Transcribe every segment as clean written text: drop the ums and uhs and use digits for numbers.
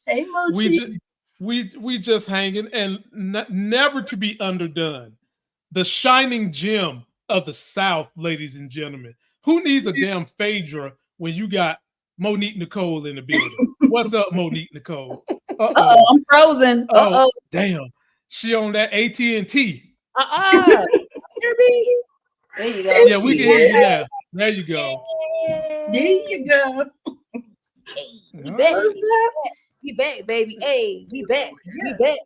Hey, We Mochi. just we just hanging and never to be underdone. The shining gem of the South, ladies and gentlemen. Who needs a damn Phaedra when you got Monique Nicole in the building? What's up, Monique Nicole? Uh Uh-oh, oh. I'm frozen. Oh Uh-oh. damn. She on that AT&T. Uh-uh. Hear me? There you Yeah, go. we can She hear you is. now. There you go. There you go. Hey, we All back. right. What's up? We back, baby. Hey, we back. We Yeah. back.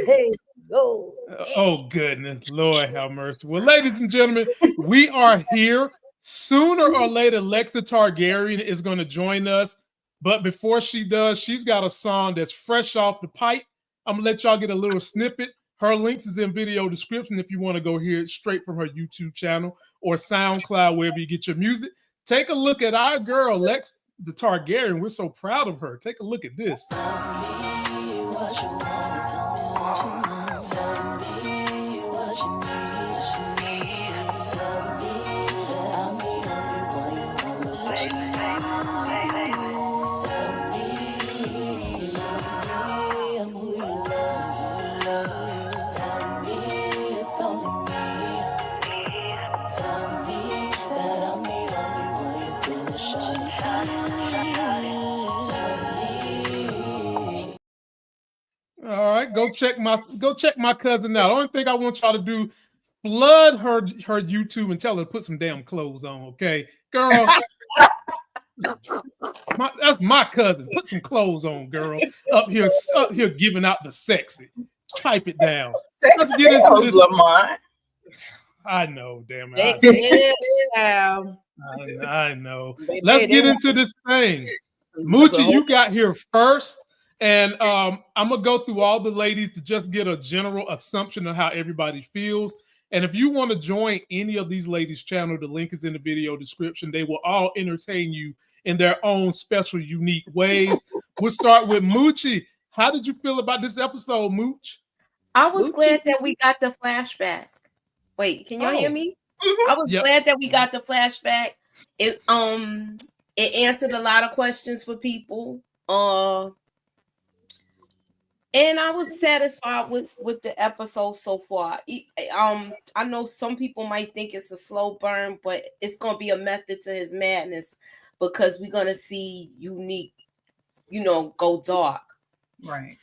Hey, go. Hey. Oh goodness, Lord have mercy. Well, ladies and gentlemen, we are here. Sooner or later, Lexa Targaryen is going to join us. But before she does, she's got a song that's fresh off the pipe. I'm gonna let y'all get a little snippet. Her links is in video description if you want to go hear it straight from her YouTube channel or SoundCloud, wherever you get your music. Take a look at our girl, Lex the Targaryen. We're so proud of her. Take a look at this. All right, go check my cousin out. The only thing I want y'all to do, flood her YouTube and tell her to put some damn clothes on, okay? Girl, that's my cousin. Put some clothes on, girl. Up here giving out the sexy. Pipe it down. Let's Sex get into sales, this. Lamont. I know, damn it. Next, sit down. I know. Baby, Let's they get want into this thing. that's Moochie, a whole you got here first. And I'm gonna go through all the ladies to just get a general assumption of how everybody feels. And if you want to join any of these ladies' channel, the link is in the video description. They will all entertain you in their own special, unique ways. We'll start with Moochie. How did you feel about this episode, Mooch? I was Gucci. glad that we got the flashback. Wait, can y'all hear Oh, me? Mhm. I was yep. glad that we got the flashback. It answered a lot of questions for people. And I was satisfied with the episode so far. I know some people might think it's a slow burn, but it's gonna be a method to his madness because we're gonna see Unique, go dark. Right.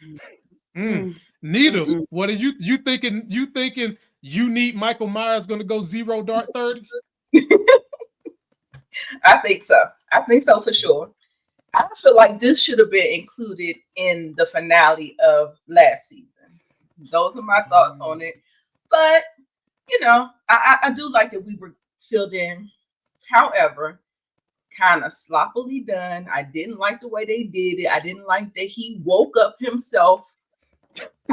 Nita, Mm-mm. what are you thinking? You thinking Unique Michael Myers gonna go 0-30? I think so. I think so for sure. I feel like this should have been included in the finale of last season. Those are my thoughts on it. But, I do like that we were filled in. However, kind of sloppily done. I didn't like the way they did it. I didn't like that he woke up himself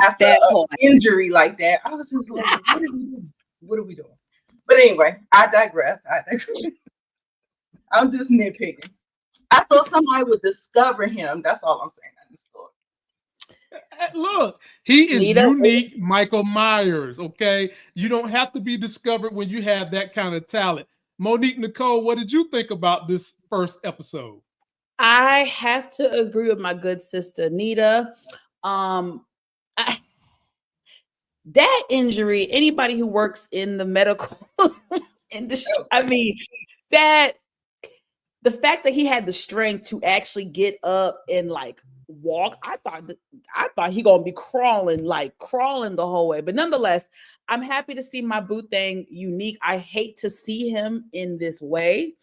after That an part. injury like that. I was just like, what are we doing? What are we doing? But anyway, I digress. I'm just nitpicking. I thought somebody would discover him. That's all I'm saying. I just thought. Look, he is Nita, Unique Michael Myers. Okay, you don't have to be discovered when you have that kind of talent. Monique Nicole, what did you think about this first episode? I have to agree with my good sister Nita. Um, I, that injury, anybody who works in the medical industry, I mean, that the fact that he had the strength to actually get up and like walk, I thought he gonna be crawling the whole way. But nonetheless, I'm happy to see my boo thing Unique. I hate to see him in this way.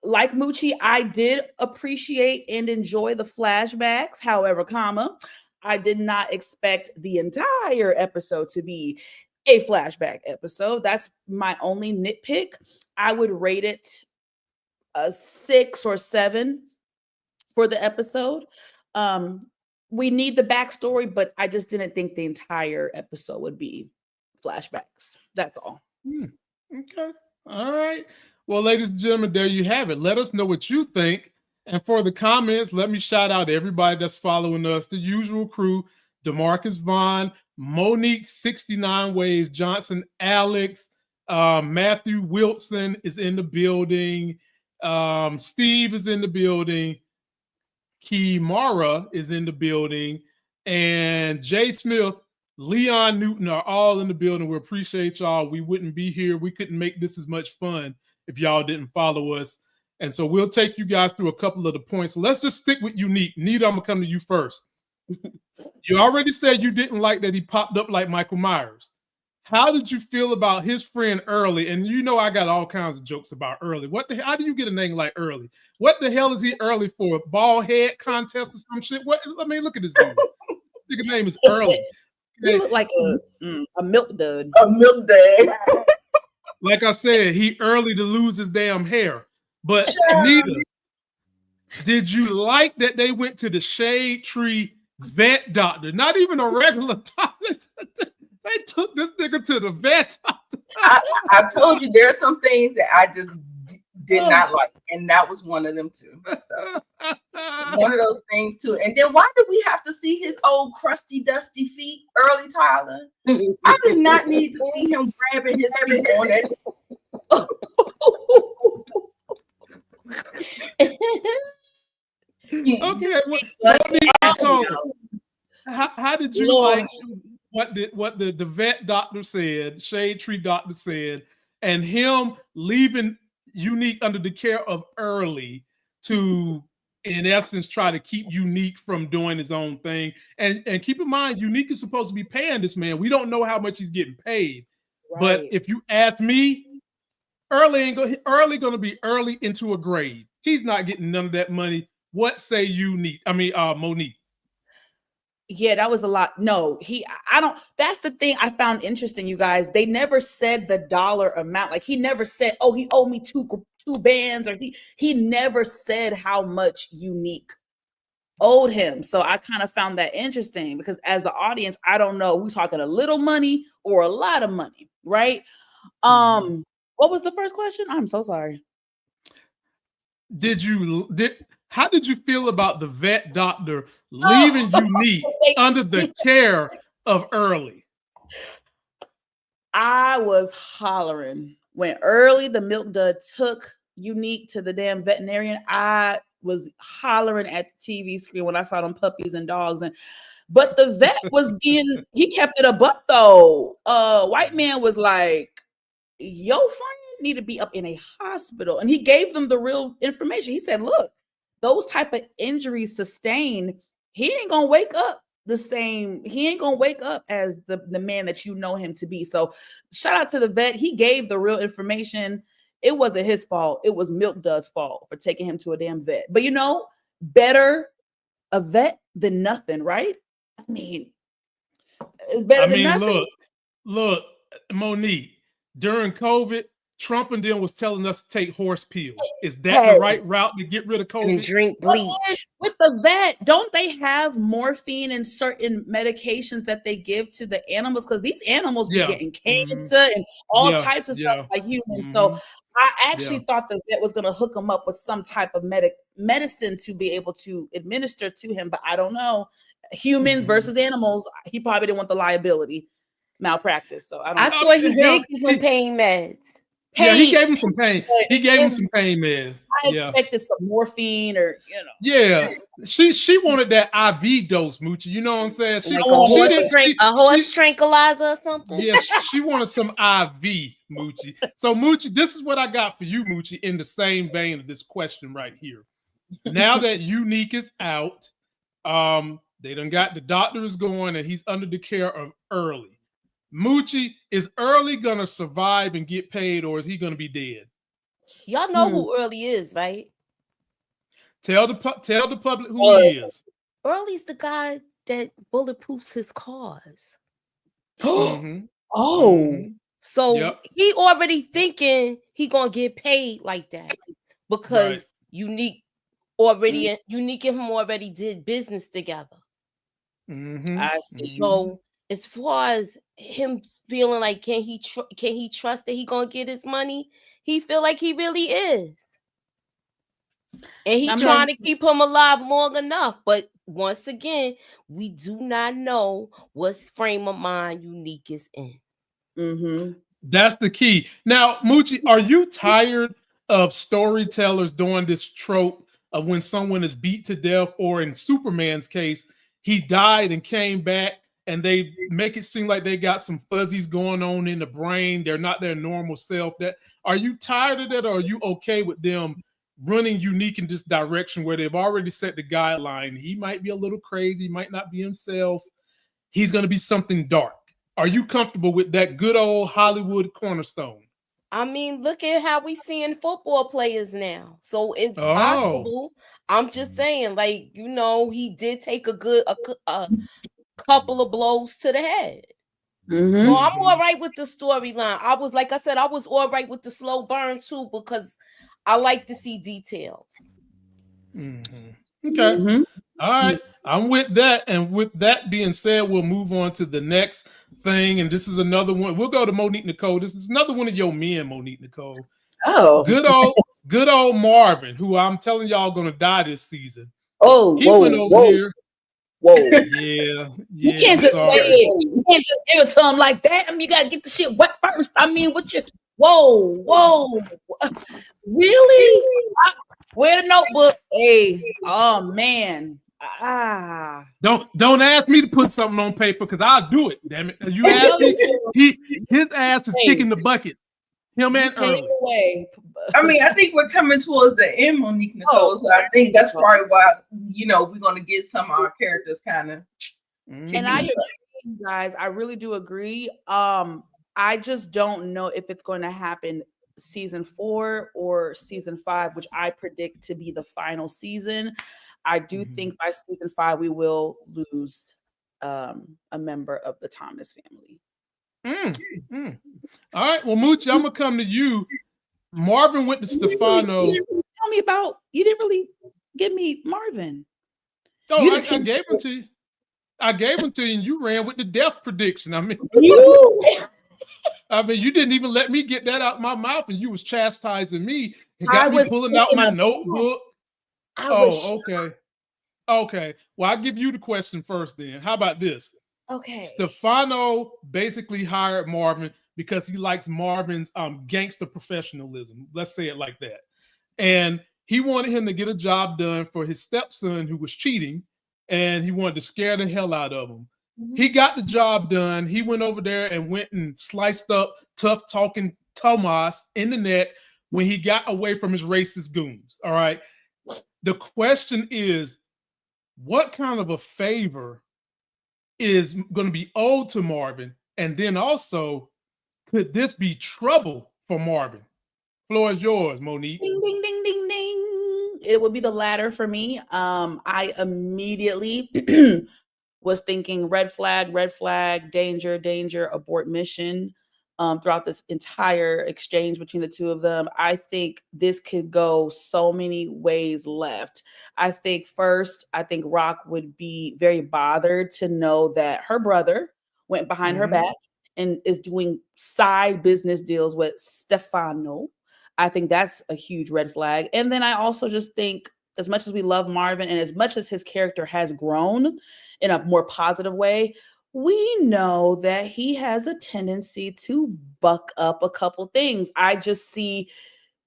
Like Moochie, I did appreciate and enjoy the flashbacks. However, I did not expect the entire episode to be a flashback episode. That's my only nitpick. I would rate it a 6 or 7 for the episode. We need the backstory, but I just didn't think the entire episode would be flashbacks. That's all. Okay. All right. Well, ladies and gentlemen, there you have it. Let us know what you think. And for the comments, let me shout out everybody that's following us, the usual crew, DeMarcus Vaughn, Monique 69 Ways Johnson, Alex, Matthew Wilson is in the building. Steve is in the building. Kimara is in the building, and Jay Smith, Leon Newton are all in the building. We appreciate y'all. We wouldn't be here. We couldn't make this as much fun if y'all didn't follow us. And so we'll take you guys through a couple of the points. So let's just stick with Unique. Nita, I'm going to come to you first. You already said you didn't like that he popped up like Michael Myers. How did you feel about his friend Early? And you know I got all kinds of jokes about Early. How do you get a name like Early? What the hell is he early for? A bald head contest or some shit? What? I mean, look at this dude. Nigga name is Early. He look like a milk dud. A milk dud. Like I said, he early to lose his damn hair. But Nita, did you like that they went to the Shade Tree vet doctor? Not even a regular doctor. They took this nigga to the vet doctor. I told you there are some things that I just did not like, and that was one of them too. So one of those things too. And then why did we have to see his old crusty, dusty feet, Early Tyler? I did not need to see him grabbing his feet on it. Okay, so how did you like what the vet doctor said, Shade Tree doctor said, and him leaving Unique under the care of Early to, in essence, try to keep Unique from doing his own thing? And keep in mind, Unique is supposed to be paying this man. We don't know how much he's getting paid. Right. But if you ask me, Early going to be early into a grave. He's not getting none of that money. What say you, Monique? Yeah, that was a lot. No, I don't. That's the thing I found interesting, you guys. They never said the dollar amount. Like he never said, "Oh, he owed me two bands," or he never said how much Unique owed him. So I kind of found that interesting because as the audience, I don't know, we talking a little money or a lot of money, right? What was the first question? I'm so sorry. How did you feel about the vet doctor leaving Unique under the care of Early? I was hollering when Early, the milk dud, took Unique to the damn veterinarian. I was hollering at the TV screen when I saw them puppies and dogs. But the vet he kept it a buck though. White man was like, your friend need to be up in a hospital. And he gave them the real information. He said, look, those type of injuries sustained, he ain't gonna wake up the same. He ain't gonna wake up as the man that you know him to be. So shout out to the vet. He gave the real information. It wasn't his fault. It was Milk Dud's fault for taking him to a damn vet. But you know, better a vet than nothing, right? I mean, better than nothing. Look, Monique, during COVID, Trump and them was telling us to take horse pills. Is that the right route to get rid of COVID? And drink bleach. With the vet, don't they have morphine and certain medications that they give to the animals? Because these animals be getting cancer and all types of stuff like humans. So I actually thought the vet was going to hook him up with some type of medicine to be able to administer to him. But I don't know. Humans versus animals, he probably didn't want the liability malpractice. So I thought he did give him pain meds. Yeah, he gave him some pain. He gave him some pain meds. I expected some morphine or, Yeah, she wanted that IV dose, Moochie. You know what I'm saying? She, like a horse tranquilizer or something. Yeah, she wanted some IV, Moochie. So, Moochie, this is what I got for you, Moochie, in the same vein of this question right here. Now that Unique is out, they done got the doctor is going and he's under the care of Early. Moochie, is Early gonna survive and get paid, or is he gonna be dead? Y'all know who Early is, right? Tell the public who he is. Early's the guy that bulletproofs his cars. So he already thinking he gonna get paid like that because Unique and him already did business together. I see. So as far as him feeling like can he trust that he gonna get his money, he feel like he really is, and he trying to keep him alive long enough. But once again, we do not know what frame of mind Unique is in. That's the key. Now, Moochie, are you tired of storytellers doing this trope of when someone is beat to death, or in Superman's case, he died and came back, and they make it seem like they got some fuzzies going on in the brain. They're not their normal self. Are you tired of that, or are you okay with them running Unique in this direction where they've already set the guideline? He might be a little crazy, might not be himself. He's going to be something dark. Are you comfortable with that good old Hollywood cornerstone? I mean, look at how we seeing football players now. So it's possible. I'm just saying, like, he did take a couple of blows to the head. Mm-hmm. So I'm all right with the storyline. I was all right with the slow burn too, because I like to see details. Mm-hmm. Okay. Mm-hmm. All right. I'm with that. And with that being said, we'll move on to the next thing. And this is another one. We'll go to Monique Nicole. This is another one of your men, Monique Nicole. Oh. Good old Marvin, who I'm telling y'all gonna die this season. He went over here. Whoa. Yeah. You can't just say it. You can't just give it to him like that. I mean, you gotta get the shit wet first. I mean, whoa. Really? Where the notebook? Hey, oh man. Don't ask me to put something on paper, because I'll do it. Damn it! You ask me, his ass is kicking the bucket. Him and Earl. I mean, I think we're coming towards the end, Monique Nicole. So I think that's probably why we're gonna get some of our characters kind of. And I agree, guys. I really do agree. I just don't know if it's going to happen season 4 or season 5, which I predict to be the final season. I do think by season 5 we will lose a member of the Thomas family. All right, well, Moochie, I'm gonna come to you. Marvin went to Stefano. You didn't really give me Marvin. Oh, I gave him to you. I gave him to you, and you ran with the death prediction. I mean, you didn't even let me get that out of my mouth, and you was chastising me. It got me pulling out my notebook. Okay. Well, I'll give you the question first then. How about this? Okay. Stefano basically hired Marvin because he likes Marvin's gangster professionalism. Let's say it like that. And he wanted him to get a job done for his stepson who was cheating, and he wanted to scare the hell out of him. Mm-hmm. He got the job done. He went over there and went and sliced up tough-talking Tomas in the neck when he got away from his racist goons. All right. The question is, what kind of a favor is going to be owed to Marvin? And then also, could this be trouble for Marvin? Floor is yours, Monique. Ding, ding, ding, ding, ding. It would be the latter for me. I immediately was thinking red flag, danger, abort mission. Throughout this entire exchange between the two of them, I think this could go so many ways left. I think Rock would be very bothered to know that her brother went behind her back and is doing side business deals with Stefano. I think that's a huge red flag. And then I also just think, as much as we love Marvin and as much as his character has grown in a more positive way, we know that he has a tendency to buck up a couple things. I just see,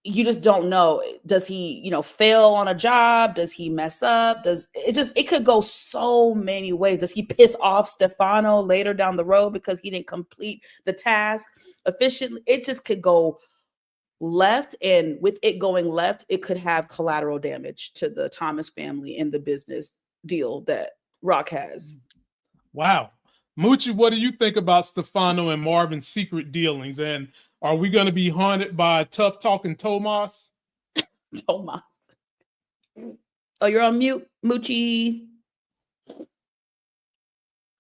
you just don't know. Does he, fail on a job? Does he mess up? It could go so many ways. Does he piss off Stefano later down the road because he didn't complete the task efficiently? It just could go left. And with it going left, it could have collateral damage to the Thomas family and the business deal that Rock has. Wow. Moochie, what do you think about Stefano and Marvin's secret dealings? And are we going to be haunted by tough talking Tomas? Tomas. Oh, you're on mute, Moochie.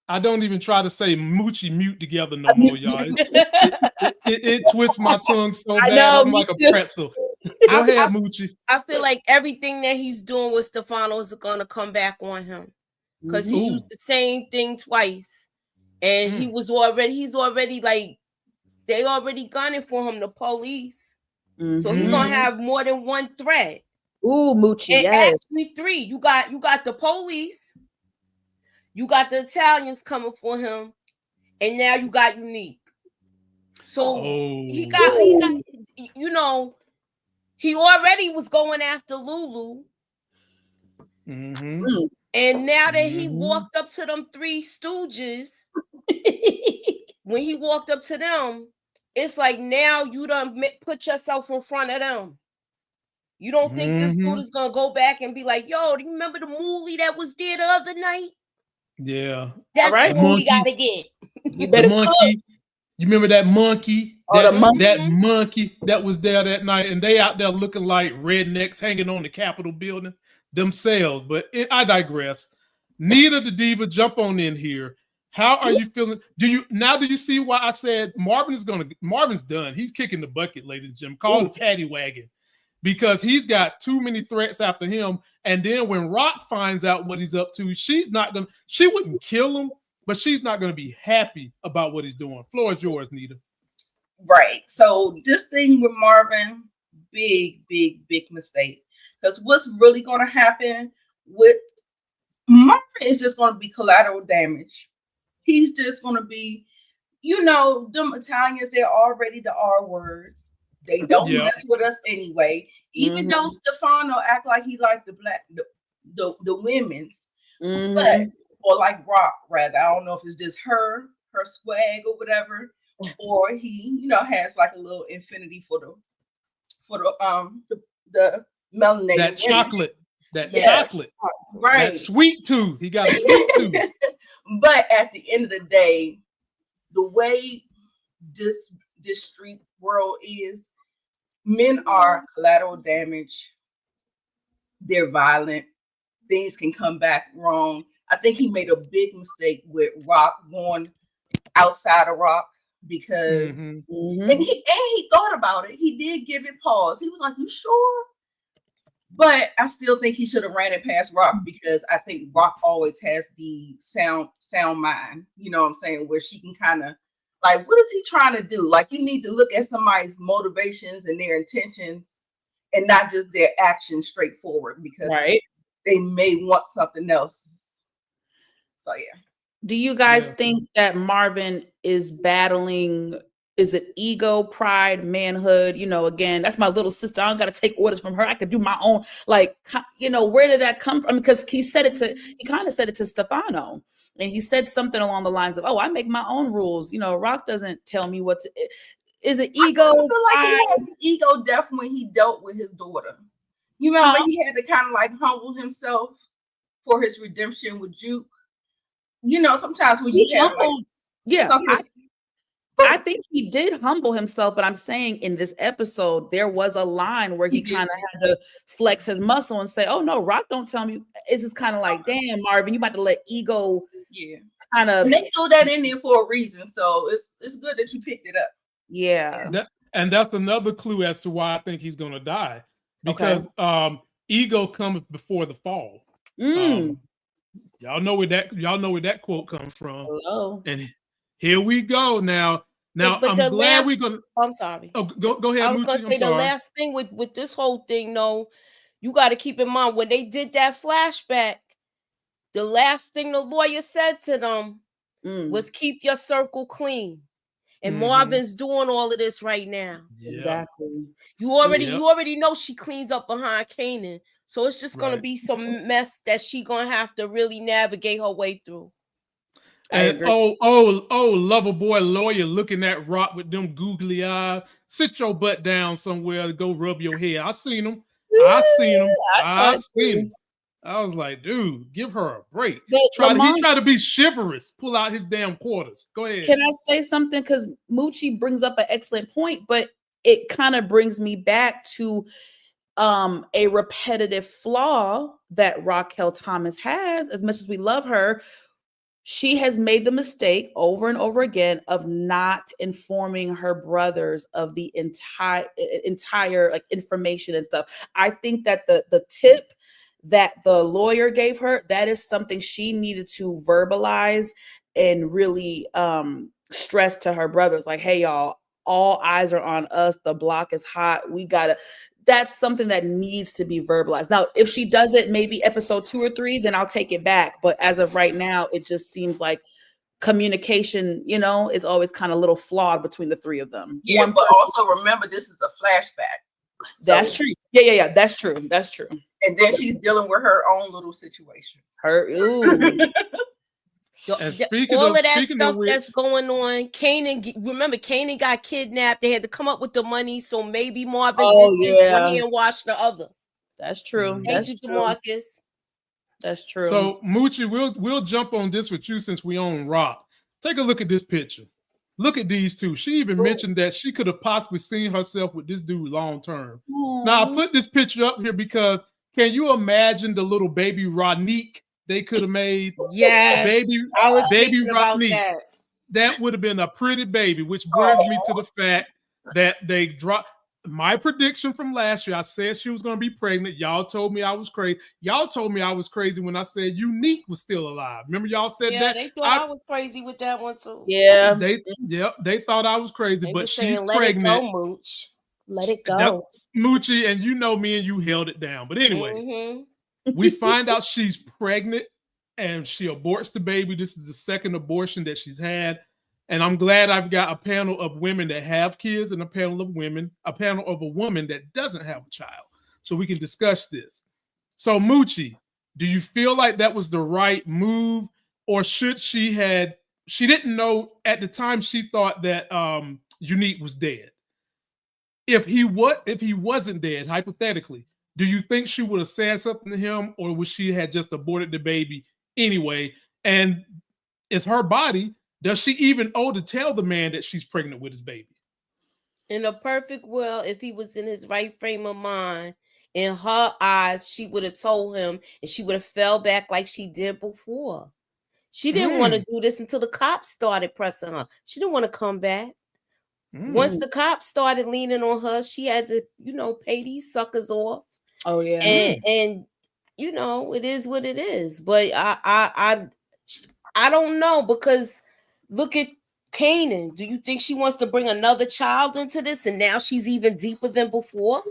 I don't even try to say Moochie mute together no more, y'all. It twists my tongue so bad. I'm like a pretzel. Go ahead, Moochie. I feel like everything that he's doing with Stefano is going to come back on him because he used the same thing twice. And he's already like, they already gunning for him, the police. So he's gonna have more than one threat. Ooh, Moochie, and yes. Actually 3. You got the police, you got the Italians coming for him, and now you got Unique. So he got, he already was going after Lulu. Mm-hmm. And now that he walked up to them three stooges, when he walked up to them, it's like now you done put yourself in front of them. You don't think this dude is gonna go back and be like, "Yo, do you remember the moolie that was there the other night?" Yeah, that's right. What we gotta get. You better the monkey. You remember that monkey? That monkey that was there that night, and they out there looking like rednecks hanging on the Capitol building themselves. But I digress. Nita the Diva, jump on in here. How are you feeling? Do you see why I said Marvin's done? He's kicking the bucket, ladies and gentlemen. Call it paddy wagon. Because he's got too many threats after him. And then when Rock finds out what he's up to, she wouldn't kill him, but she's not going to be happy about what he's doing. Floor is yours, Nita. Right. So this thing with Marvin, big mistake. Because what's really going to happen with Marvin is just going to be collateral damage. He's just going to be, them Italians, they're already the R word. They don't mess with us anyway. Even though Stefano act like he liked the women's, but or like Rock rather. I don't know if it's just her swag or whatever, or he has like a little infinity for the melanated that chocolate, chocolate, right? That sweet tooth. He got a sweet tooth. But at the end of the day, the way this street world is, men are collateral damage. They're violent. Things can come back wrong. I think he made a big mistake with Rock going outside of Rock because and he thought about it. He did give it pause. He was like, "You sure?" But I still think he should have ran it past Rock because I think Rock always has the sound mind. You know what I'm saying? Where she can kind of like, what is he trying to do? Like, you need to look at somebody's motivations and their intentions and not just their actions straightforward because they may want something else. So, yeah. Do you guys think that Marvin is battling, is it ego, pride, manhood? Again, that's my little sister. I don't got to take orders from her. I could do my own. Like, where did that come from? Because he kind of said it to Stefano. And he said something along the lines of, "Oh, I make my own rules. Rock doesn't tell me what to." Is it ego? I feel like he had his ego death when he dealt with his daughter. You remember he had to kind of like humble himself for his redemption with Juke. Sometimes when you have something. I think he did humble himself, but I'm saying in this episode, there was a line where he kind of had to flex his muscle and say, "Oh no, Rock don't tell me." It's just kind of like, "Damn, Marvin, you about to let ego kind of." And they threw that in there for a reason, so it's good that you picked it up. Yeah, and that's another clue as to why I think he's going to die because ego comes before the fall. Y'all know where that quote comes from. Hello. And here we go now. But I'm glad we're gonna. I'm sorry. Oh, go ahead. I was gonna say the last thing with this whole thing, though, you got to keep in mind when they did that flashback. The last thing the lawyer said to them was, "Keep your circle clean." And Marvin's doing all of this right now. Exactly. You already know she cleans up behind Kanan, so it's just gonna be some mess that she gonna have to really navigate her way through. And lover boy lawyer looking at Rock with them googly eyes. Sit your butt down somewhere to go rub your head. I seen him. I seen him. I was like, dude, give her a break. He tried to be chivalrous, pull out his damn quarters. Go ahead. Can I say something? Because Moochie brings up an excellent point, but it kind of brings me back to a repetitive flaw that Raquel Thomas has. As much as we love her, she has made the mistake over and over again of not informing her brothers of the entire like information and stuff. I think that the tip that the lawyer gave her, that is something she needed to verbalize and really stress to her brothers. Like, hey, y'all, all eyes are on us. The block is hot. That's something that needs to be verbalized. Now, if she does it, maybe episode 2 or 3, then I'll take it back. But as of right now, it just seems like communication, is always kind of a little flawed between the three of them. Yeah, but also remember, this is a flashback. That's So, true. Yeah. That's true. That's true. and then she's dealing with her own little situations. Ooh. And All of that speaking stuff of which, that's going on, remember Kanan got kidnapped. They had to come up with the money, so maybe Marvin did this one hand wash the other. That's true. Thank you, DeMarcus. That's true. So Moochie, we'll jump on this with you since we own Rock. Take a look at this picture. Look at these two. She even mentioned that she could have possibly seen herself with this dude long term. Now I put this picture up here because can you imagine the little baby Ronique they could have made? Yeah, I was baby thinking about Ronique. that. That would have been a pretty baby, which brings me to the fact that they dropped my prediction from last year. I said she was going to be pregnant. Y'all told me I was crazy. Y'all told me I was crazy when I said Unique was still alive. Remember y'all said that? They thought I was crazy with that one too. Yeah. They thought I was crazy, They but were she's saying, let pregnant. it go, Mooch. Let it go. Moochie, and you know me and you held it down. But anyway, we find out she's pregnant and she aborts the baby. This is the second abortion that she's had. And I'm glad I've got a panel of women that have kids and a panel of a woman that doesn't have a child. So we can discuss this. So Moochie, do you feel like that was the right move? Or should she didn't know at the time she thought that Unique was dead. If he wasn't dead, hypothetically, do you think she would have said something to him, or would she had just aborted the baby anyway? And it's her body. Does she even owe to tell the man that she's pregnant with his baby? In a perfect world, if he was in his right frame of mind, in her eyes, she would have told him, and she would have fell back like she did before. She didn't want to do this until the cops started pressing her. She didn't want to come back. Once the cops started leaning on her, she had to, pay these suckers off. Oh yeah. And it is what it is. But I don't know, because look at Kanan. Do you think she wants to bring another child into this, and now she's even deeper than before?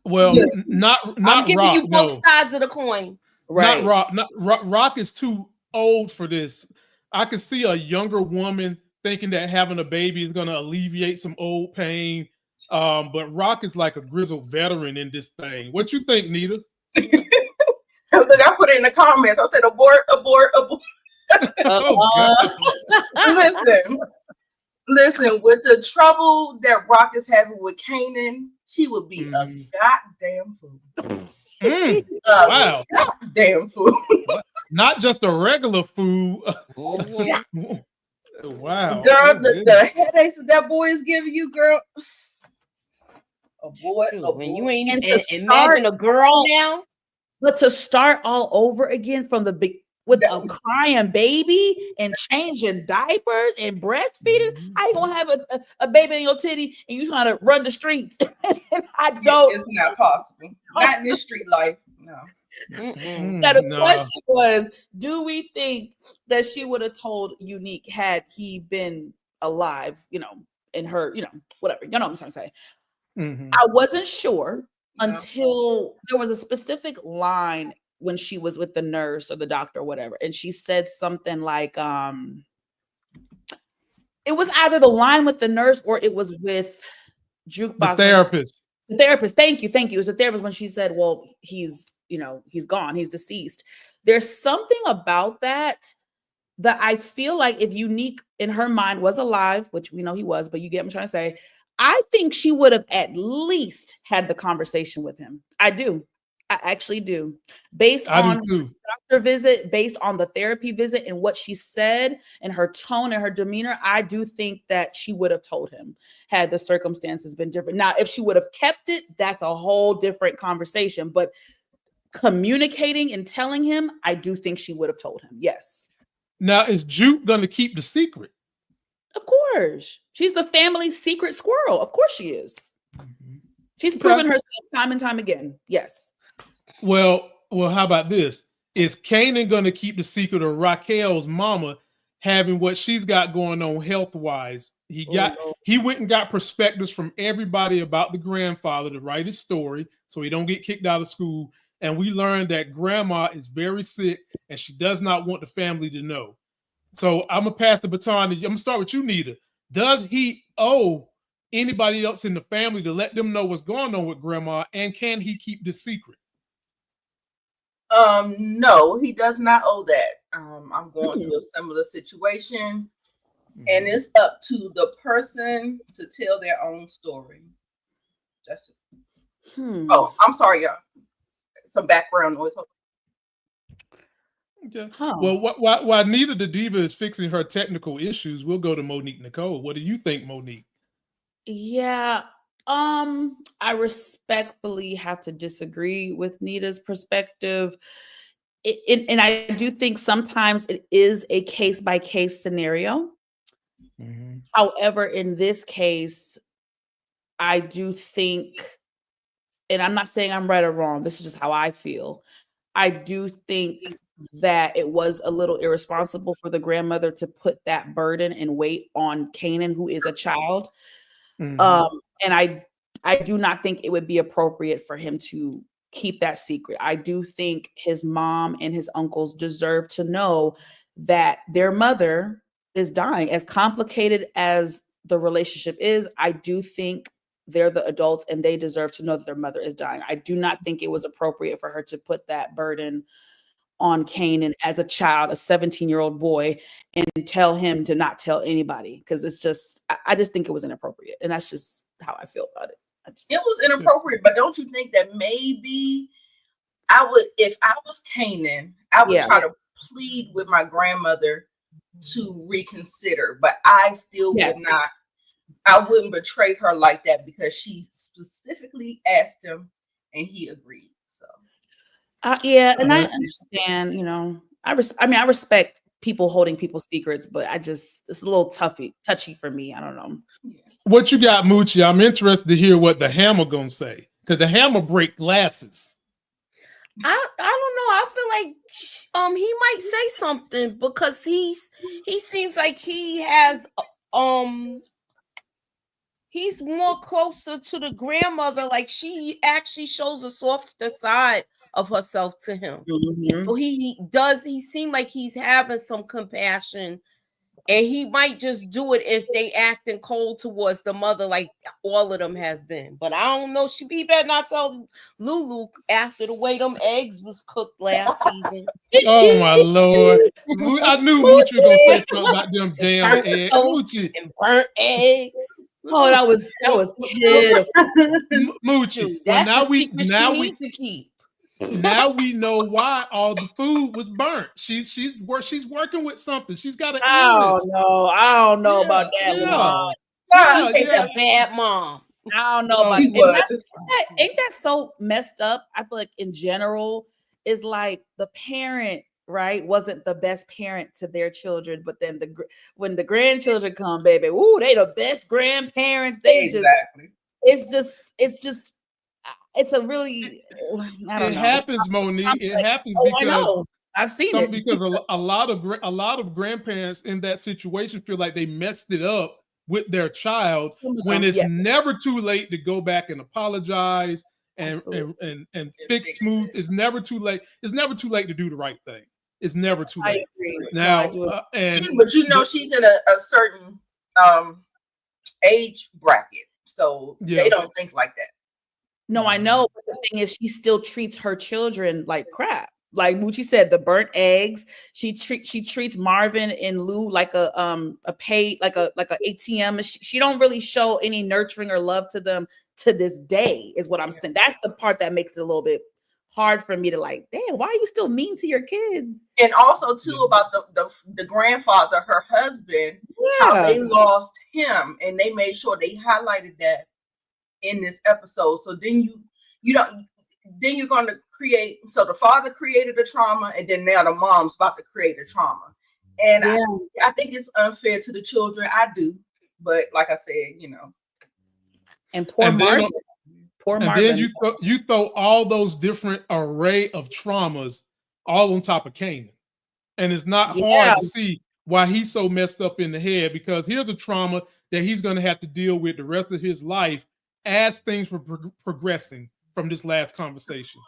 Well, not I'm giving Rock, you both sides of the coin. Right. Not Rock. Rock is too old for this. I could see a younger woman thinking that having a baby is going to alleviate some old pain. But Rock is like a grizzled veteran in this thing. What you think, Nita? Look, I put it in the comments. I said abort, abort, abort. Listen, with the trouble that Rock is having with Kanan, she would be a goddamn fool. Wow. Goddamn fool. Not just a regular fool. Wow. Girl, the headaches that boy is giving you, girl. Abort. When you ain't imagine a girl now. But to start all over again from the big with a crying baby and changing diapers and breastfeeding, how you gonna have a baby in your titty and you trying to run the streets? It's not possible. Not in this street life. No. Now the question was, do we think that she would have told Unique had he been alive, in her, whatever, you know what I'm trying to say? I wasn't sure until there was a specific line when she was with the nurse or the doctor or whatever, and she said something like, it was either the line with the nurse or it was with Jukebox. The therapist. Thank you. It was the therapist when she said, well, he's gone. He's deceased. There's something about that I feel like if Unique in her mind was alive, which we know he was, but you get what I'm trying to say, I think she would have at least had the conversation with him. I do. I actually do. Based on the doctor visit, based on the therapy visit and what she said and her tone and her demeanor, I do think that she would have told him had the circumstances been different. Now, if she would have kept it, that's a whole different conversation. But communicating and telling him, I do think she would have told him. Yes. Now, is Juke going to keep the secret? Of course. She's the family's secret squirrel. Of course she is. She's proven herself time and time again. Yes. Well, how about this? Is Kanan going to keep the secret of Raquel's mama having what she's got going on health-wise? He went and got perspectives from everybody about the grandfather to write his story so he don't get kicked out of school. And we learned that grandma is very sick and she does not want the family to know. So I'm going to pass the baton. I'm going to start with you, Nita. Does he owe anybody else in the family to let them know what's going on with grandma? And can he keep this secret? No, he does not owe that. I'm going through a similar situation, and it's up to the person to tell their own story. That's Oh, I'm sorry, y'all. Some background noise. Okay. Well, while Nita the Diva is fixing her technical issues, we'll go to Monique Nicole. What do you think, Monique? Yeah, I respectfully have to disagree with Nita's perspective. And I do think sometimes it is a case-by-case scenario. However, in this case, I do think, and I'm not saying I'm right or wrong, this is just how I feel. I do think that it was a little irresponsible for the grandmother to put that burden and weight on Kanan, who is a child. And I do not think it would be appropriate for him to keep that secret. I do think his mom and his uncles deserve to know that their mother is dying. As complicated as the relationship is, I do think they're the adults and they deserve to know that their mother is dying. I do not think it was appropriate for her to put that burden on Kanan as a child, a 17-year-old boy, and tell him to not tell anybody, because it's just, I just think it was inappropriate. And that's just how I feel about it. It was inappropriate, but don't you think that maybe I would, if I was Kanan, I would try to plead with my grandmother to reconsider, but I still would not. I wouldn't betray her like that because she specifically asked him and he agreed. So and I understand, I respect people holding people's secrets, but it's a little touchy for me. I don't know. What you got, Moochie? I'm interested to hear what the Hammer gonna say, because the Hammer break glasses. I don't know. I feel like he might say something because he seems like he has he's more closer to the grandmother. Like, she actually shows a softer side of herself to him. So he seemed like he's having some compassion, and he might just do it if they acting cold towards the mother, like all of them have been. But I don't know. He better not tell Lulu after the way them eggs was cooked last season. Oh my Lord! I knew Moochie was gonna say something about them damn eggs. Moochie and burnt eggs. Oh, that was pitiful. Moochie. That's now the secret she needs to keep. Now we know why all the food was burnt. She's working with something. She's got an illness. I don't know about that. She's a bad mom. I don't know about that. Ain't that so messed up? I feel like in general is like the parent, right, wasn't the best parent to their children, but then when the grandchildren come, baby, ooh, they the best grandparents. It's a really, I don't know. It happens, Monique. It happens because I've seen it. Because a lot of grandparents in that situation feel like they messed it up with their child when it's never too late to go back and apologize and fix smooth. It's never too late. It's never too late to do the right thing. It's never too late. I agree. Now, but she's in a certain age bracket, so they don't think like that. No, I know, but the thing is, she still treats her children like crap. Like Moochie said, the burnt eggs. She treats Marvin and Lou like a ATM. She don't really show any nurturing or love to them to this day. Is what I'm saying. That's the part that makes it a little bit hard for me to like. Damn, why are you still mean to your kids? And also too about the grandfather, her husband, how they lost him, and they made sure they highlighted that in this episode. So then then you're going to create, so the father created a trauma, and then now the mom's about to create a trauma. And I think it's unfair to the children. I do. But like I said, And poor Marvin. And then you throw all those different array of traumas all on top of Kanan. And it's not hard to see why he's so messed up in the head, because here's a trauma that he's going to have to deal with the rest of his life as things were progressing from this last conversation.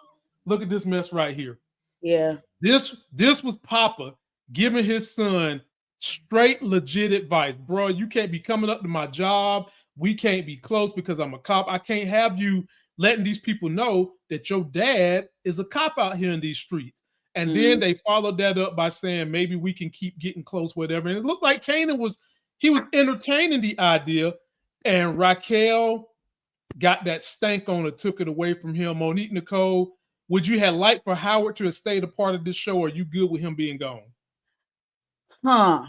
Look at this mess right here. Yeah. This was Papa giving his son straight legit advice, bro. You can't be coming up to my job. We can't be close because I'm a cop. I can't have you letting these people know that your dad is a cop out here in these streets. And then they followed that up by saying maybe we can keep getting close, whatever. And it looked like Kanan was entertaining the idea, and Raquel got that stank on it, took it away from him. Monique, Nicole, would you have liked for Howard to have stayed a part of this show, or are you good with him being gone? I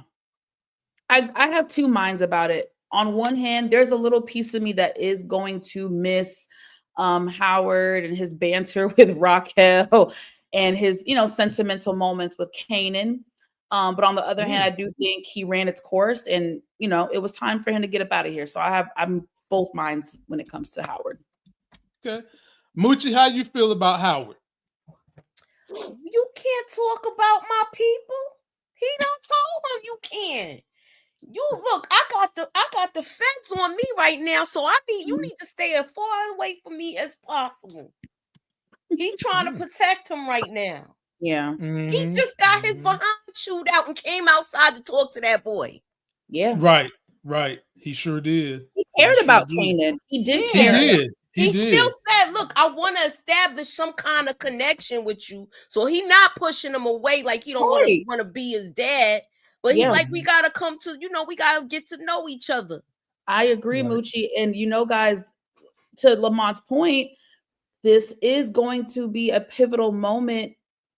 have two minds about it. On one hand, there's a little piece of me that is going to miss Howard and his banter with Raquel and his, sentimental moments with Kanan. But on the other hand, I do think he ran its course, and it was time for him to get up out of here. So I'm both minds when it comes to Howard. Okay, Moochie, how you feel about Howard? You can't talk about my people. He done told him you can. You look, I got the fence on me right now, so you need to stay as far away from me as possible. He's trying to protect him right now. Yeah. He just got his behind chewed out and came outside to talk to that boy. Yeah. Right. He sure did. He cared about Kanan. He did care. He still said, look, I want to establish some kind of connection with you. So he not pushing him away like he don't want to be his dad. But he like, we got to come to, we got to get to know each other. I agree, Moochie. And, guys, to Lamont's point, this is going to be a pivotal moment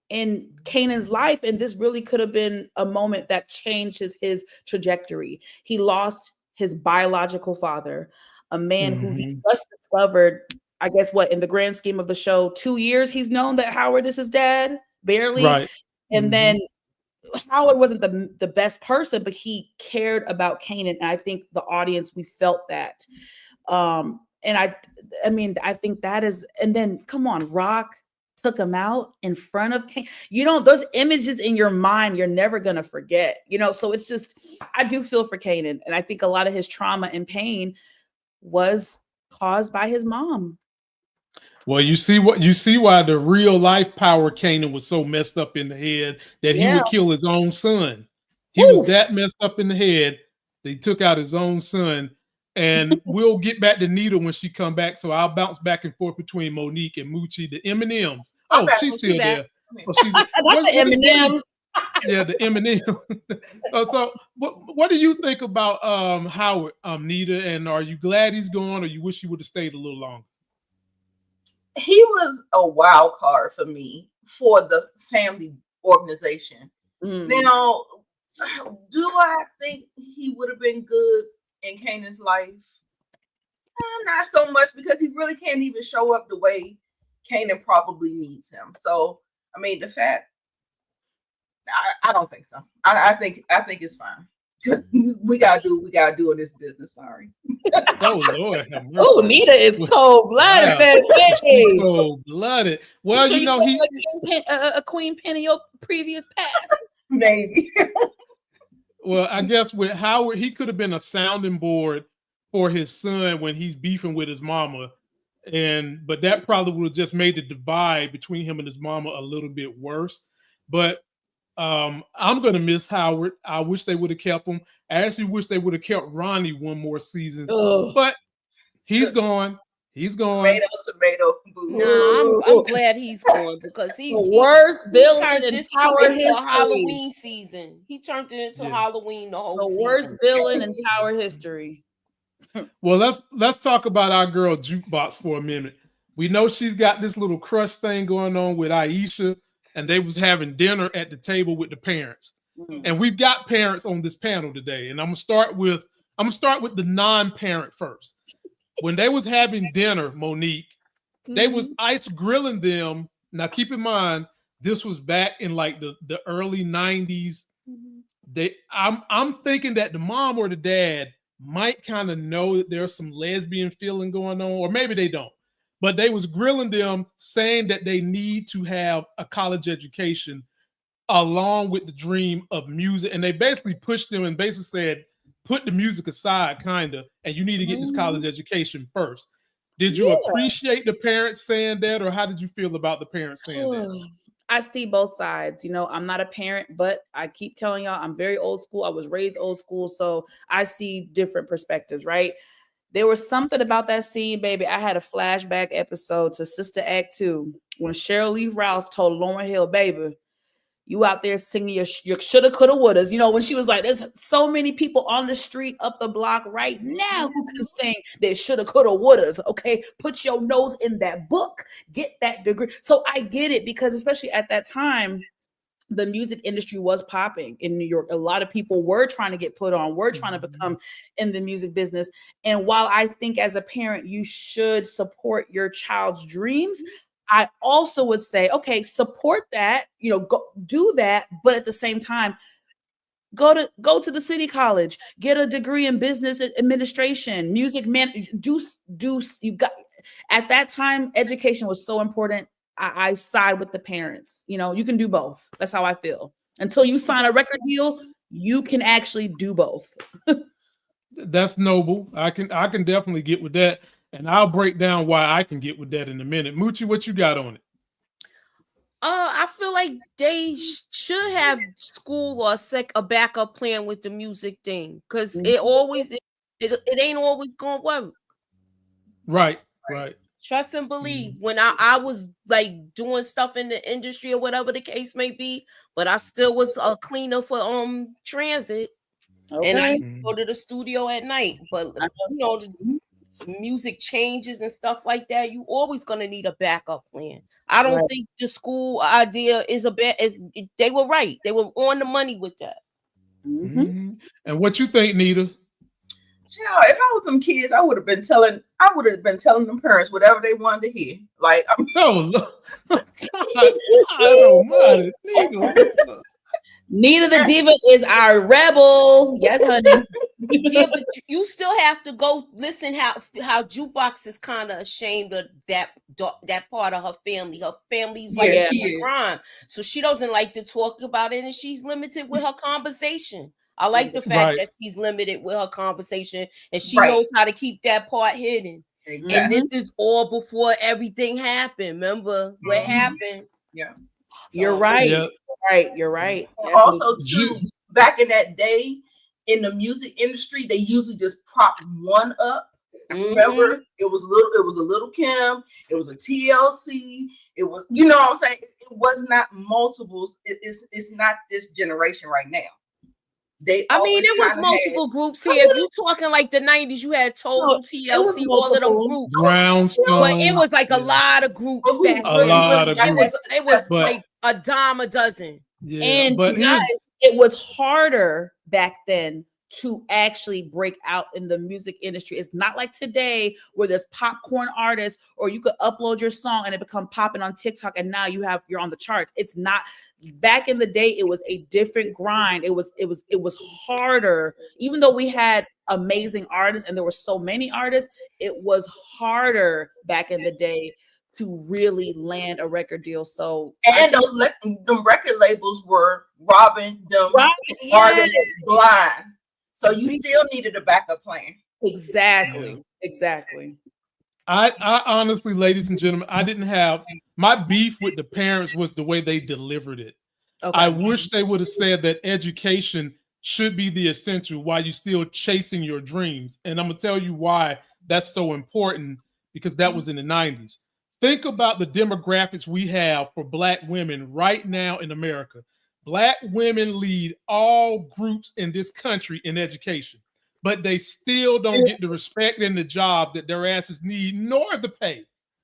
in Kanan's life. And this really could have been a moment that changed his trajectory. He lost his biological father, a man who he just discovered, I guess, in the grand scheme of the show, 2 years he's known that Howard is his dad, barely. Right. And then Howard wasn't the best person, but he cared about Kanan. And I think the audience, we felt that. And I think that is, and then come on, Rock took him out in front of Kanan. Those images in your mind, you're never going to forget, so it's just, I do feel for Kanan. And I think a lot of his trauma and pain was caused by his mom. Well, you see why the real life Power Kanan was so messed up in the head that he would kill his own son. He was that messed up in the head that he took out his own son. And we'll get back to Nita when she come back. So I'll bounce back and forth between Monique and Moochie, the M&Ms. Oh, she's still there. Oh, she's the M&Ms. Yeah, the M&M. So what do you think about Howard, Nita? And are you glad he's gone, or you wish he would have stayed a little longer? He was a wild card for me for the family organization. Now, do I think he would have been good in Kanan's life? Not so much, because he really can't even show up the way Kanan probably needs him. So, the fact, I don't think so. I think it's fine. We gotta do what we gotta do in this business. Sorry. Oh Lord. Oh, Nita is cold-blooded. Wow. Cold-blooded. Well, sure he a queen pin in your previous past. Maybe. Well, I guess with Howard, he could have been a sounding board for his son when he's beefing with his mama. But that probably would have just made the divide between him and his mama a little bit worse. But I'm gonna miss Howard. I wish they would have kept him. I actually wish they would have kept Ronnie one more season. But he's gone. He's gone. Tomato. No, I'm glad he's gone, because he worst villain turned this into Halloween season. He turned it into Halloween the whole season. Worst villain in Power history. Well, let's talk about our girl Jukebox for a minute. We know she's got this little crush thing going on with Aisha, and they was having dinner at the table with the parents. And we've got parents on this panel today, and I'm gonna start with the non-parent first. When they was having dinner, Monique, they was ice grilling them. Now, keep in mind, this was back in like the early 90s. I'm thinking that the mom or the dad might kind of know that there's some lesbian feeling going on, or maybe they don't. But they was grilling them, saying that they need to have a college education along with the dream of music. And they basically pushed them and basically said, put the music aside, kind of, and you need to get this college education first. Did you appreciate the parents saying that, or how did you feel about the parents saying that? I see both sides. You know, I'm not a parent, but I keep telling y'all I'm very old school. I was raised old school, so I see different perspectives, right? There was something about that scene, baby. I had a flashback episode to Sister Act 2 when Cheryl Lee Ralph told Lauryn Hill, baby, you out there singing your shoulda, coulda, wouldas. You know, when she was like, there's so many people on the street up the block right now who can sing their shoulda, coulda, wouldas. Okay, put your nose in that book, get that degree. So I get it, because especially at that time, the music industry was popping in New York. A lot of people were trying to get put on, were trying to become in the music business. And while I think as a parent, you should support your child's dreams, I also would say, okay, support that, you know, go do that. But at the same time, go to the city college, get a degree in business administration, music man, you got, at that time, education was so important. I side with the parents. You know, you can do both. That's how I feel. Until you sign a record deal, you can actually do both. That's noble. I can definitely get with that. And I'll break down why I can get with that in a minute. Moochie, what you got on it? I feel like they should have school or a backup plan with the music thing, because it ain't always gonna work. Right. Trust and believe. When I was like doing stuff in the industry or whatever the case may be, but I still was a cleaner for transit. Okay. And I go to the studio at night. But you know, music changes and stuff like that, you always gonna need a backup plan. I don't think the school idea is they were right. They were on the money with that. And what you think, Nita? Child, if I was them kids, I would have been telling them parents whatever they wanted to hear. Like, I don't mind it. Nita the Diva is our rebel. Yes, honey. Yeah, but you still have to go listen how Jukebox is kind of ashamed of that part of her family. Her family's like a crime, so she doesn't like to talk about it, and she's limited with her conversation. I like the fact that she's limited with her conversation, and she knows how to keep that part hidden. Exactly. And this is all before everything happened. Remember what happened? Yeah, so, you're right. Yep. You're right. And also, too, back in that day, in the music industry, they usually just prop one up. Remember, it was a little Kim, it was a TLC, it was, you know what I'm saying? It was not multiples. It's not this generation right now. There was multiple groups here. If you're talking like the 90s, you had Total, TLC, all of them groups. Brownstone. But it was like a lot of groups back then. It was like a dime a dozen. Yeah, and but guys, it was harder back then to actually break out in the music industry. It's not like today where there's popcorn artists, or you could upload your song and it become popping on TikTok, and now you're on the charts. It's not. Back in the day, it was a different grind. It was harder. Even though we had amazing artists and there were so many artists, it was harder back in the day to really land a record deal. So them record labels were robbing them artists blind. So you still needed a backup plan. Exactly. I honestly, ladies and gentlemen, I didn't have my beef with the parents was the way they delivered it. Okay. I wish they would have said that education should be the essential while you're still chasing your dreams. And I'm gonna tell you why that's so important, because that was in the 90s. Think about the demographics we have for Black women right now in America. Black women lead all groups in this country in education, but they still don't get the respect and the job that their asses need, nor the pay.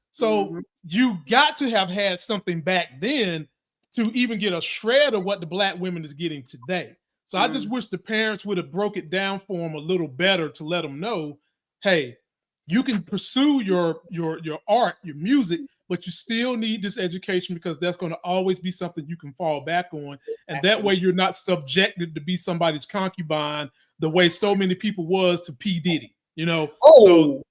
So you got to have had something back then to even get a shred of what the Black women is getting today. So I just wish the parents would have broke it down for them a little better to let them know, hey, you can pursue your art, your music, but you still need this education, because that's going to always be something you can fall back on. And that way you're not subjected to be somebody's concubine the way so many people was to P. Diddy, you know? So,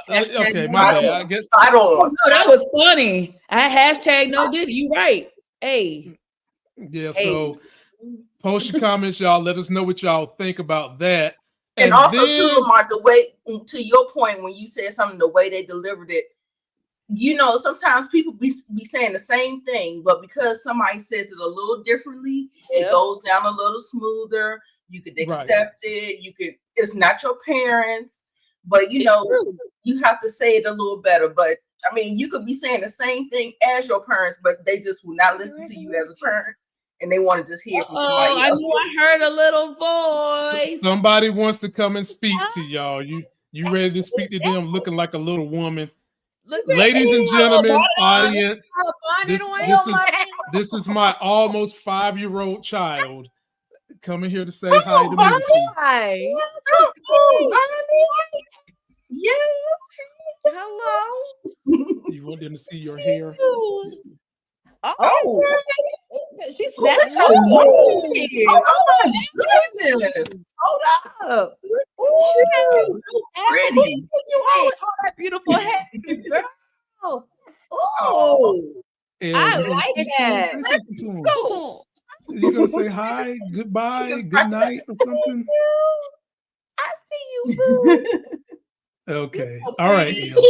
okay, my bad. I guess. No, that was funny. I hashtag no Diddy. You right. Hey. Yeah, so post your comments, y'all. Let us know what y'all think about that. And also, too, Lamar, the way, to your point, when you said something, the way they delivered it, sometimes people be saying the same thing, but because somebody says it a little differently, it goes down a little smoother. You could accept it. It's not your parents, but you have to say it a little better. But I mean, you could be saying the same thing as your parents, but they just will not listen to you as a parent, and they want to just hear from somebody else. I knew I heard a little voice. Somebody wants to come and speak to y'all. You ready to speak to them looking like a little woman? Ladies and gentlemen, audience, this is my almost 5-year-old child coming here to say hi to me. Hi. Yes. Hello. You want them to see your hair? Oh, she's snapping. Oh my goodness. Hold up. So pretty. You always all that beautiful hair, girl. Oh, I like that. Cool. You gonna say hi, goodbye, good night, or something? I see you, boo. Okay. All right, Elle.